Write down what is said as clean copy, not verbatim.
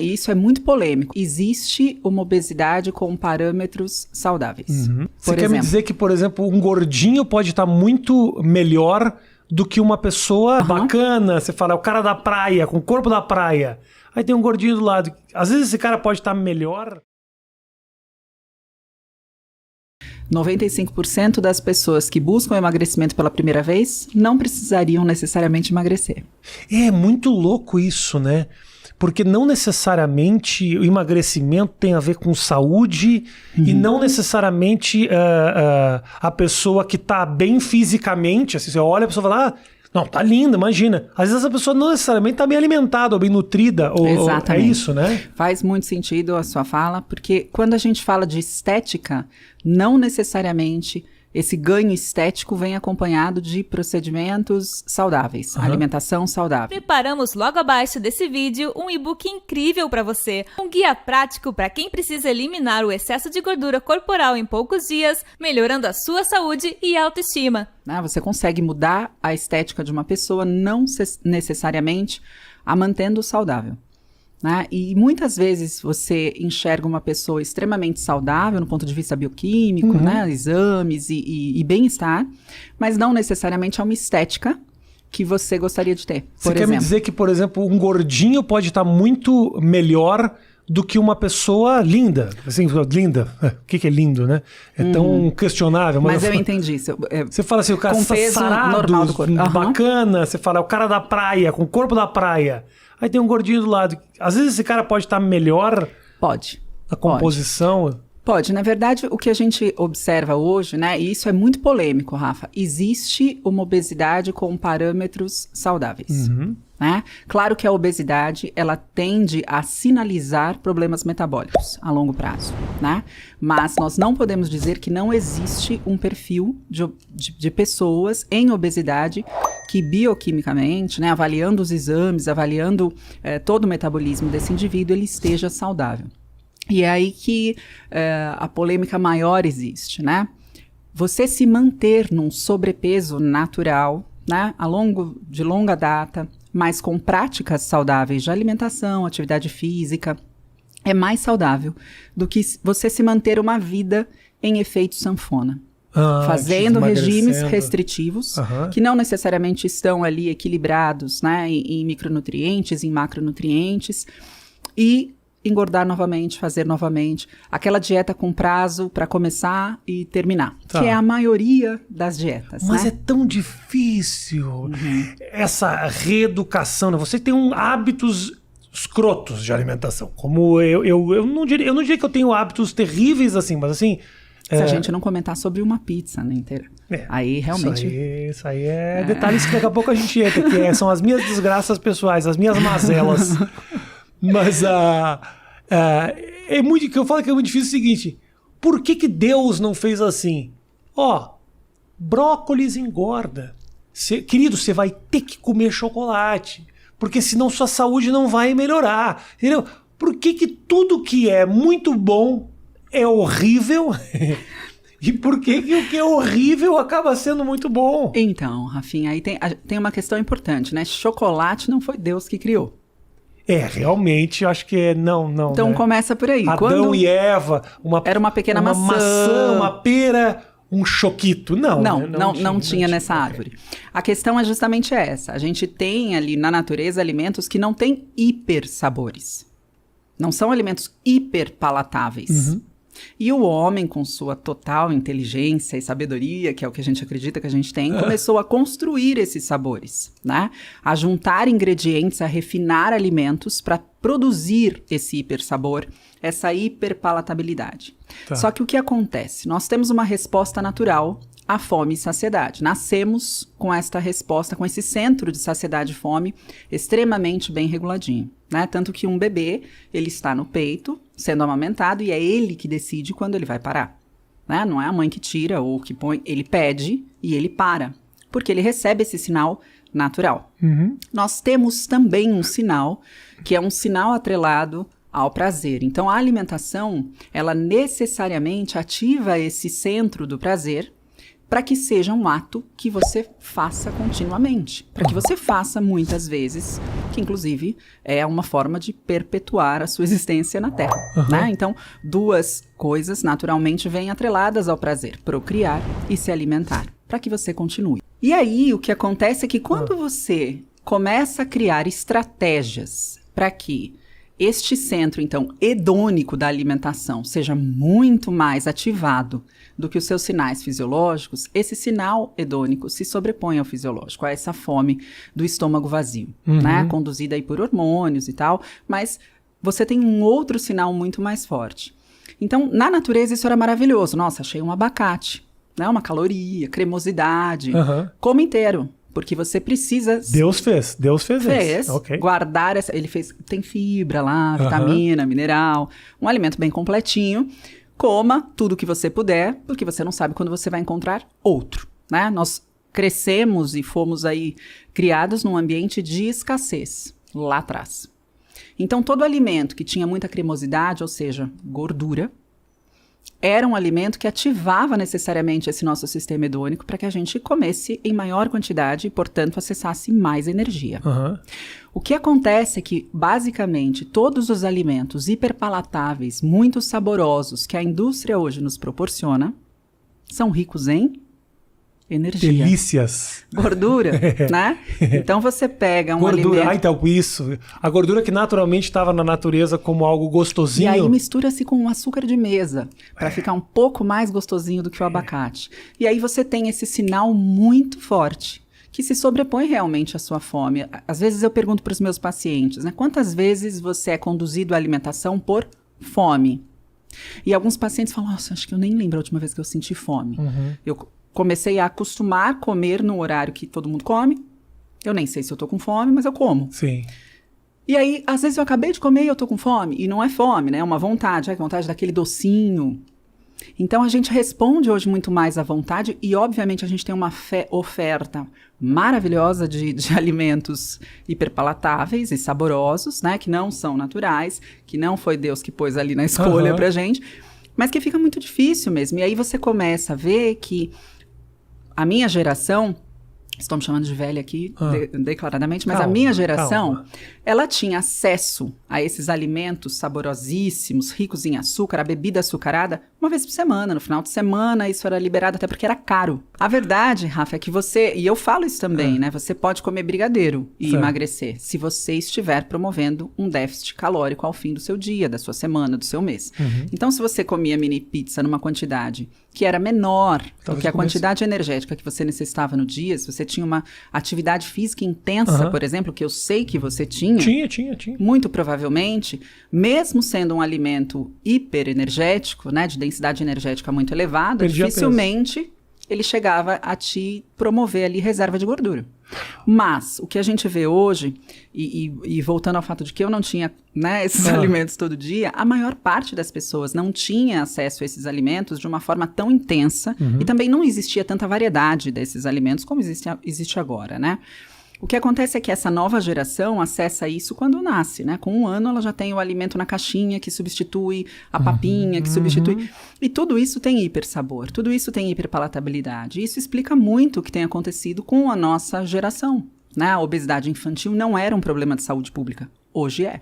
Isso é muito polêmico. Existe uma obesidade com parâmetros saudáveis. Você quer me dizer que, por exemplo, um gordinho pode estar muito melhor do que uma pessoa bacana? Você fala, é o cara da praia, com o corpo da praia. Aí tem um gordinho do lado. Às vezes esse cara pode estar melhor. 95% das pessoas que buscam emagrecimento pela primeira vez não precisariam necessariamente emagrecer. É muito louco isso, né? Porque não necessariamente o emagrecimento tem a ver com saúde e não necessariamente a pessoa que está bem fisicamente, assim, você olha a pessoa e fala, não, tá linda, imagina. Às vezes a pessoa não necessariamente está bem alimentada ou bem nutrida. Exatamente. É isso, né? Faz muito sentido a sua fala, porque quando a gente fala de estética, não necessariamente esse ganho estético vem acompanhado de procedimentos saudáveis, alimentação saudável. Preparamos logo abaixo desse vídeo um e-book incrível para você, um guia prático para quem precisa eliminar o excesso de gordura corporal em poucos dias, melhorando a sua saúde e autoestima. Você consegue mudar a estética de uma pessoa, não necessariamente a mantendo saudável. E muitas vezes você enxerga uma pessoa extremamente saudável no ponto de vista bioquímico, exames e bem-estar, mas não necessariamente é uma estética que você gostaria de ter. Você quer me dizer que, por exemplo, um gordinho pode estar muito melhor do que uma pessoa linda? Assim, linda. O que é lindo, né? É tão questionável. Mas eu entendi. Você fala assim, o cara com peso sarado, normal do corpo. Bacana. Você fala, é o cara da praia, com o corpo da praia. Aí tem um gordinho do lado. Às vezes esse cara pode estar melhor. Pode. A composição. Pode. Na verdade, o que a gente observa hoje, e isso é muito polêmico, Rafa, existe uma obesidade com parâmetros saudáveis. Claro que a obesidade, ela tende a sinalizar problemas metabólicos a longo prazo, Mas nós não podemos dizer que não existe um perfil de pessoas em obesidade que bioquimicamente, avaliando os exames, avaliando todo o metabolismo desse indivíduo, ele esteja saudável. E é aí que a polêmica maior existe, Você se manter num sobrepeso natural, de longa data, mas com práticas saudáveis de alimentação, atividade física, é mais saudável do que você se manter uma vida em efeito sanfona. Fazendo regimes restritivos, que não necessariamente estão ali equilibrados, em micronutrientes, em macronutrientes, e engordar novamente, fazer novamente. Aquela dieta com prazo para começar e terminar, que é a maioria das dietas. Mas é tão difícil essa reeducação. Você tem hábitos escrotos de alimentação. Como eu não diria que eu tenho hábitos terríveis assim, mas assim... Se a gente não comentar sobre uma pizza inteira. Aí realmente... Isso aí é detalhes que daqui a pouco a gente entra, que são as minhas desgraças pessoais, as minhas mazelas. Mas é muito que eu falo que é muito difícil o seguinte: por que Deus não fez assim? Brócolis engorda. Querido, você vai ter que comer chocolate, porque senão sua saúde não vai melhorar. Entendeu? Por que tudo que é muito bom é horrível? E por que o que é horrível acaba sendo muito bom? Então, Rafinha, aí tem uma questão importante, Chocolate não foi Deus que criou. Realmente, acho que não. Então começa por aí. Adão e Eva, era uma pequena maçã, uma pera, um choquito. Não tinha nessa árvore. A questão é justamente essa. A gente tem ali na natureza alimentos que não têm hiper sabores. Não são alimentos hiper palatáveis. E o homem, com sua total inteligência e sabedoria, que é o que a gente acredita que a gente tem, começou a construir esses sabores, A juntar ingredientes, a refinar alimentos para produzir esse hipersabor, essa hiperpalatabilidade. Só que o que acontece? Nós temos uma resposta natural à fome e saciedade. Nascemos com esta resposta, com esse centro de saciedade e fome extremamente bem reguladinho, Tanto que um bebê, ele está no peito, sendo amamentado, e é ele que decide quando ele vai parar. Não é a mãe que tira ou que põe, ele pede e ele para, porque ele recebe esse sinal natural. Nós temos também um sinal, que é um sinal atrelado ao prazer. Então, a alimentação, ela necessariamente ativa esse centro do prazer, para que seja um ato que você faça continuamente, para que você faça muitas vezes, que inclusive é uma forma de perpetuar a sua existência na Terra, né? Então, duas coisas naturalmente vêm atreladas ao prazer: procriar e se alimentar, para que você continue. E aí, o que acontece é que quando você começa a criar estratégias para que este centro, então, hedônico da alimentação seja muito mais ativado do que os seus sinais fisiológicos, esse sinal hedônico se sobrepõe ao fisiológico, a essa fome do estômago vazio, né? Conduzida aí por hormônios e tal, mas você tem um outro sinal muito mais forte. Então, na natureza isso era maravilhoso. Nossa, achei um abacate, né? Uma caloria, cremosidade, come inteiro. Porque você precisa... Deus fez isso. Okay. Guardar essa... Ele fez... Tem fibra lá, vitamina, mineral. Um alimento bem completinho. Coma tudo que você puder, porque você não sabe quando você vai encontrar outro, né? Nós crescemos e fomos aí criados num ambiente de escassez, lá atrás. Então, todo alimento que tinha muita cremosidade, ou seja, gordura, era um alimento que ativava necessariamente esse nosso sistema hedônico para que a gente comesse em maior quantidade e, portanto, acessasse mais energia. O que acontece é que, basicamente, todos os alimentos hiperpalatáveis, muito saborosos, que a indústria hoje nos proporciona, são ricos em energia. Delícias. Gordura, né? Então você pega um gordura, alimento... então, isso. A gordura que naturalmente estava na natureza como algo gostosinho. E aí mistura-se com um açúcar de mesa, para ficar um pouco mais gostosinho do que o abacate. E aí você tem esse sinal muito forte, que se sobrepõe realmente à sua fome. Às vezes eu pergunto para os meus pacientes, né? Quantas vezes você é conduzido à alimentação por fome? E alguns pacientes falam, nossa, acho que eu nem lembro a última vez que eu senti fome. Eu comecei a acostumar a comer no horário que todo mundo come. Eu nem sei se eu tô com fome, mas eu como. Sim. E aí, às vezes eu acabei de comer e eu tô com fome. E não é fome, né? É uma vontade. É vontade daquele docinho. Então, a gente responde hoje muito mais à vontade. E, obviamente, a gente tem uma oferta maravilhosa de alimentos hiperpalatáveis e saborosos, né? Que não são naturais. Que não foi Deus que pôs ali na escolha pra gente. Mas que fica muito difícil mesmo. E aí você começa a ver que a minha geração, estou me chamando de velha aqui declaradamente, mas calma, a minha geração, ela tinha acesso a esses alimentos saborosíssimos, ricos em açúcar, a bebida açucarada, uma vez por semana. No final de semana isso era liberado até porque era caro. A verdade, Rafa, é que você, e eu falo isso também, né? Você pode comer brigadeiro e emagrecer se você estiver promovendo um déficit calórico ao fim do seu dia, da sua semana, do seu mês. Então, se você comia mini pizza numa quantidade que era menor do que a quantidade energética que você necessitava no dia, se você tinha uma atividade física intensa, por exemplo, que eu sei que você tinha. Tinha. Muito provavelmente, mesmo sendo um alimento hiperenergético, né, de densidade energética muito elevada, dificilmente ele chegava a te promover ali reserva de gordura. Mas o que a gente vê hoje, e voltando ao fato de que eu não tinha, né, esses alimentos todo dia, a maior parte das pessoas não tinha acesso a esses alimentos de uma forma tão intensa e também não existia tanta variedade desses alimentos como existe agora, né? O que acontece é que essa nova geração acessa isso quando nasce, né? Com 1 ano ela já tem o alimento na caixinha que substitui a papinha, que substitui... E tudo isso tem hipersabor, tudo isso tem hiperpalatabilidade. Isso explica muito o que tem acontecido com a nossa geração, né? A obesidade infantil não era um problema de saúde pública. Hoje é.